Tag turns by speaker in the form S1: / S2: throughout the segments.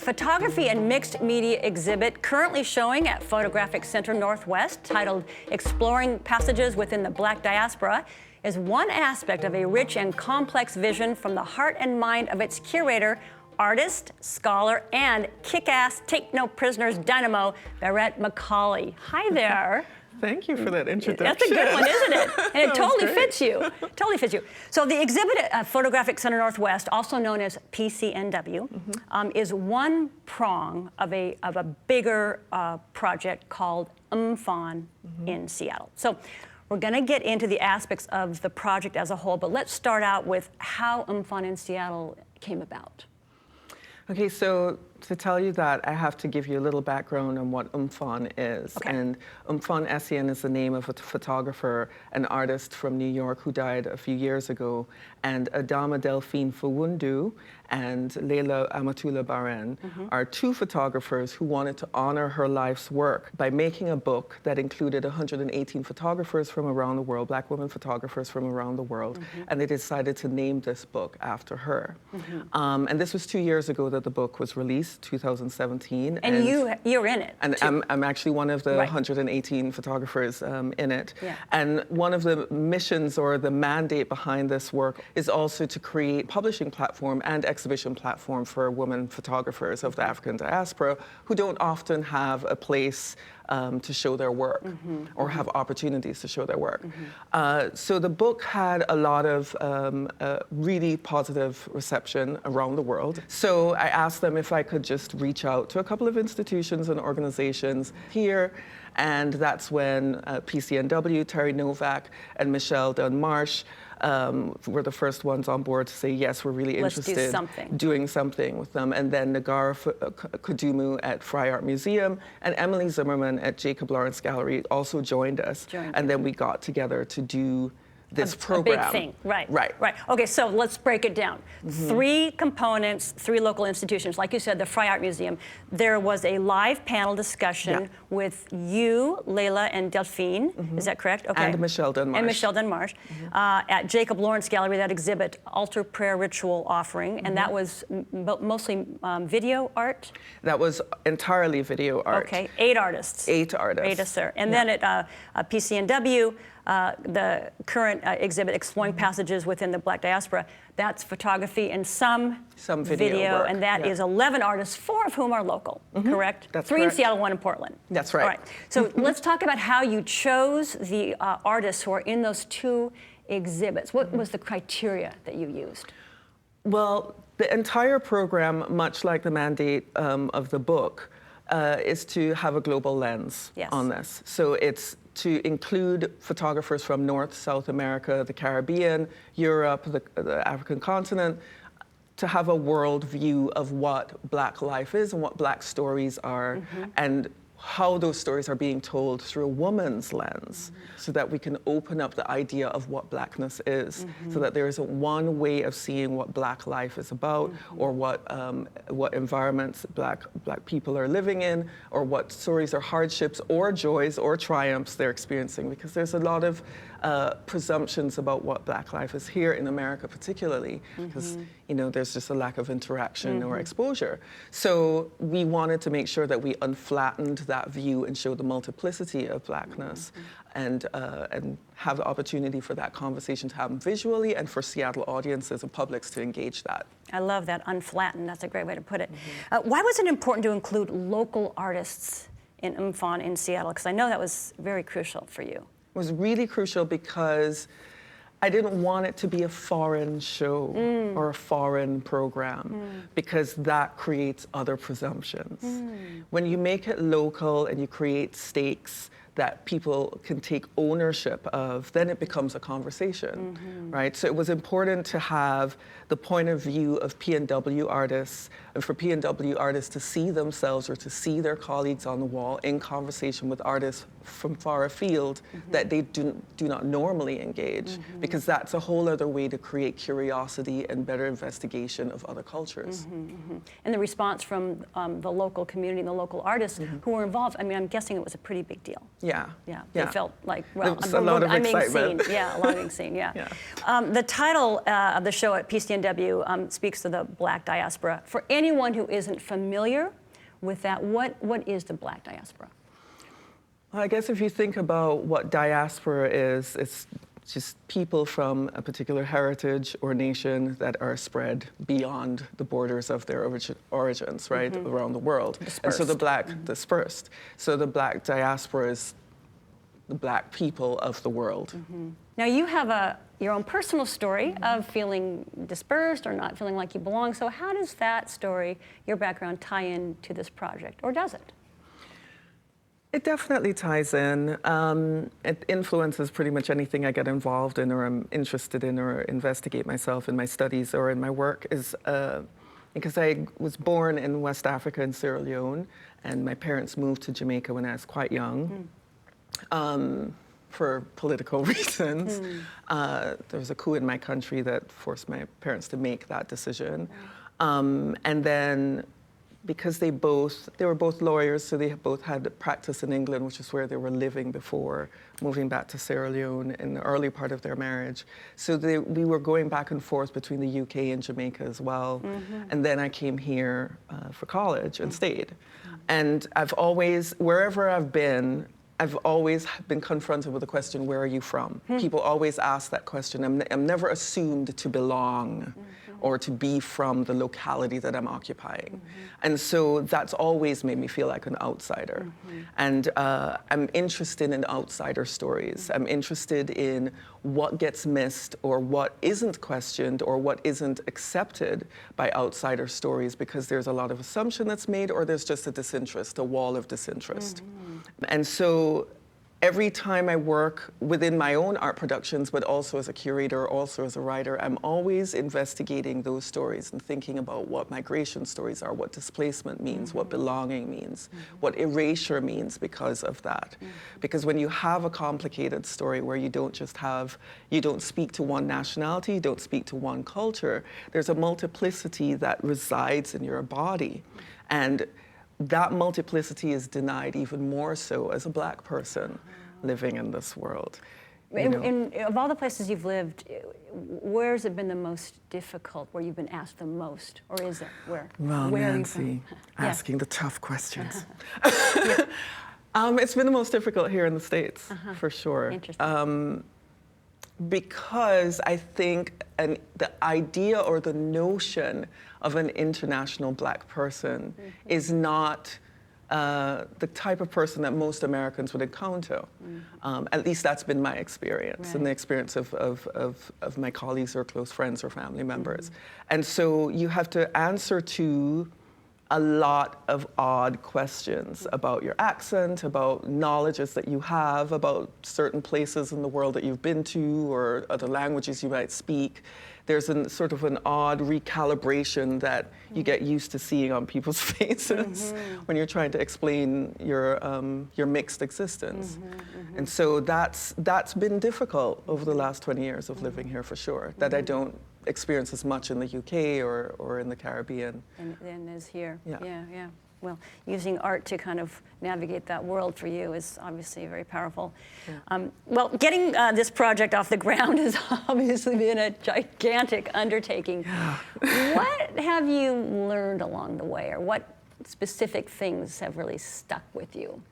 S1: photography and mixed media exhibit currently showing at Photographic Center Northwest, titled Exploring Passages Within the Black Diaspora, is one aspect of a rich and complex vision from the heart and mind of its curator, artist, scholar, and kick-ass, take-no-prisoners dynamo, Berette Macaulay. Hi there.
S2: Thank you for that introduction.
S1: That's a good one, isn't it? And it totally fits you. Totally fits you. So the exhibit at Photographic Center Northwest, also known as PCNW, is one prong of a bigger project called MFON In Seattle. So we're going to get into the aspects of the project as a whole, but let's start out with how MFON In Seattle came about.
S2: Okay, so to tell you that, I have to give you a little background on what MFON is.
S1: Okay.
S2: And MFON SEN is the name of a photographer, an artist from New York who died a few years ago. And Adama Delphine Fawundu and Leila Amatullah Baren are two photographers who wanted to honor her life's work by making a book that included 118 photographers from around the world, Black women photographers from around the world. And they decided to name this book after her. And this was 2 years ago that the book was released, 2017.
S1: And you're in it.
S2: And I'm actually one of the 118 photographers in it.
S1: Yeah.
S2: And one of the missions or the mandate behind this work is also to create publishing platform and exhibition platform for women photographers of the African diaspora who don't often have a place to show their work or have opportunities to show their work. So the book had a lot of really positive reception around the world. So I asked them if I could just reach out to a couple of institutions and organizations here, and that's when PCNW, Terry Novak, and Michelle Dunn-Marsh were the first ones on board to say, yes, we're really interested in doing something with them. And then Nagara Kudumu at Fry Art Museum and Emily Zimmerman at Jacob Lawrence Gallery also joined us. And then we got together to do this program.
S1: A big thing, right.
S2: Right.
S1: Right. Okay, so let's break it down. 3 components, 3 local institutions. Like you said, the Fry Art Museum. There was a live panel discussion with you, Leila, and Delphine. Is that correct? Okay.
S2: And Michelle Dunn-Marsh.
S1: And Michelle Dunn-Marsh. At Jacob Lawrence Gallery, that exhibit, Altar Prayer Ritual Offering, and that was mostly video art? That
S2: was entirely video art.
S1: Okay, 8 artists.
S2: 8 artists.
S1: 8 artists there. And then at PCNW, the current exhibit, Exploring Passages Within the Black Diaspora, that's photography and some video work. And that is 11 artists, 4 of whom are local, correct?
S2: That's
S1: 3
S2: correct.
S1: in Seattle, 1 in Portland.
S2: That's right.
S1: All right. So let's talk about how you chose the artists who are in those 2 exhibits. What was the criteria that you used?
S2: Well, the entire program, much like the mandate of the book, is to have a global lens on this. So it's to include photographers from North, South America, the Caribbean, Europe, the African continent, to have a world view of what Black life is and what Black stories are, and how those stories are being told through a woman's lens, so that we can open up the idea of what Blackness is, so that there isn't one way of seeing what Black life is about, or what environments Black people are living in, or what stories or hardships or joys or triumphs they're experiencing, because there's a lot of presumptions about what Black life is here in America particularly, because there's just a lack of interaction or exposure. So we wanted to make sure that we unflattened that view and showed the multiplicity of Blackness, and have the opportunity for that conversation to happen visually, and for Seattle audiences and publics to engage that.
S1: I love that, unflattened. That's a great way to put it. Why was it important to include local artists in MFON in Seattle? Because I know that was very crucial for you.
S2: It was really crucial because I didn't want it to be a foreign show or a foreign program, because that creates other presumptions. When you make it local and you create stakes that people can take ownership of, then it becomes a conversation, right? So it was important to have the point of view of PNW artists, and for PNW artists to see themselves or to see their colleagues on the wall in conversation with artists from far afield that they do not normally engage, because that's a whole other way to create curiosity and better investigation of other cultures.
S1: And the response from the local community and the local artists who were involved, I mean, I'm guessing it was a pretty big deal.
S2: Yeah.
S1: They felt like, well,
S2: a lot of excitement.
S1: A lot of being seen, The title of the show at PCNW speaks to the Black diaspora. For any anyone who isn't familiar with that, what is the Black diaspora?
S2: I guess if you think about what diaspora is, it's just people from a particular heritage or nation that are spread beyond the borders of their origins, right, around the world.
S1: Dispersed.
S2: And so the Black, dispersed. So the Black diaspora is the Black people of the world.
S1: Now you have your own personal story of feeling dispersed or not feeling like you belong. So how does that story, your background, tie into this project, or does it?
S2: It definitely ties in. It influences pretty much anything I get involved in or I'm interested in or investigate myself in my studies or in my work, is because I was born in West Africa in Sierra Leone, and my parents moved to Jamaica when I was quite young. For political reasons. There was a coup in my country that forced my parents to make that decision. And then because they were both lawyers, so they both had practice in England, which is where they were living before moving back to Sierra Leone in the early part of their marriage. So we were going back and forth between the UK and Jamaica as well. And then I came here for college and stayed. And I've always, wherever I've been confronted with the question, where are you from? People always ask that question. I'm never assumed to belong or to be from the locality that I'm occupying. And so that's always made me feel like an outsider. And I'm interested in outsider stories. I'm interested in what gets missed or what isn't questioned or what isn't accepted by outsider stories, because there's a lot of assumption that's made, or there's just a disinterest, a wall of disinterest. And so every time I work within my own art productions, but also as a curator, also as a writer, I'm always investigating those stories and thinking about what migration stories are, what displacement means, what belonging means, what erasure means because of that. Because when you have a complicated story where you don't speak to one nationality, you don't speak to one culture, there's a multiplicity that resides in your body. And that multiplicity is denied even more so as a Black person living in this world.
S1: Of all the places you've lived, where's it been the most difficult, where you've been asked the most, or is it? Where?
S2: Well,
S1: where
S2: Nancy, asking the tough questions. It's been the most difficult here in the States, for sure.
S1: Interesting.
S2: Because I think the idea or the notion of an international Black person is not the type of person that most Americans would encounter. At least that's been my experience, and the experience of my colleagues or close friends or family members. And so you have to answer to a lot of odd questions about your accent, about knowledges that you have, about certain places in the world that you've been to, or other languages you might speak. There's sort of an odd recalibration that you get used to seeing on people's faces when you're trying to explain your mixed existence. And so that's been difficult over the last 20 years of living here, for sure, that I don't experience as much in the UK or in the Caribbean.
S1: And is here.
S2: Yeah.
S1: Well, using art to kind of navigate that world for you is obviously very powerful. Well, getting this project off the ground has obviously been a gigantic undertaking. What have you learned along the way, or what specific things have really stuck with you?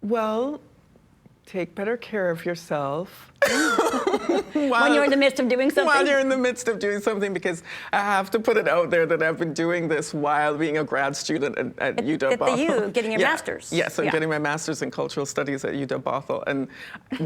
S2: Well, take better care of yourself.
S1: When you're in the midst of doing something?
S2: While you're in the midst of doing something, because I have to put it out there that I've been doing this while being a grad student at UW-Bothell.
S1: At the U, getting your master's.
S2: Yes, I'm getting my master's in cultural studies at UW-Bothell. And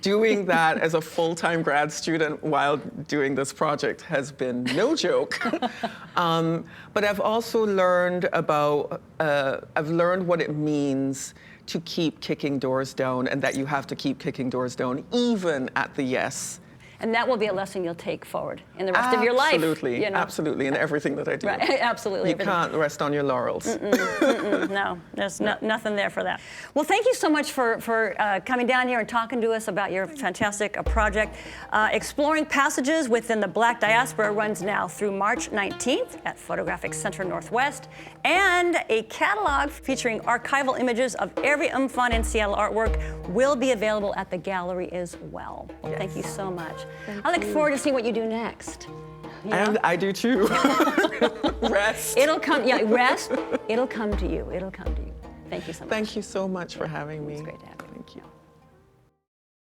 S2: doing that as a full-time grad student while doing this project has been no joke. But I've also learned I've learned what it means to keep kicking doors down, and that you have to keep kicking doors down even at the yes.
S1: And that will be a lesson you'll take forward in the rest of your life.
S2: Absolutely, absolutely, in everything that I do.
S1: Right, absolutely.
S2: You can't rest on your laurels.
S1: No, there's nothing there for that. Well, thank you so much for coming down here and talking to us about your fantastic project. Exploring Passages Within the Black Diaspora runs now through March 19th at Photographic Center Northwest, and a catalog featuring archival images of every MFON in Seattle artwork will be available at the gallery as well. Thank you so much. I look forward to seeing what you do next. Yeah.
S2: And I do too. Rest.
S1: It'll come, yeah, rest. It'll come to you. It'll come to you. Thank you so much.
S2: Thank you so much for having me.
S1: It's great to have you.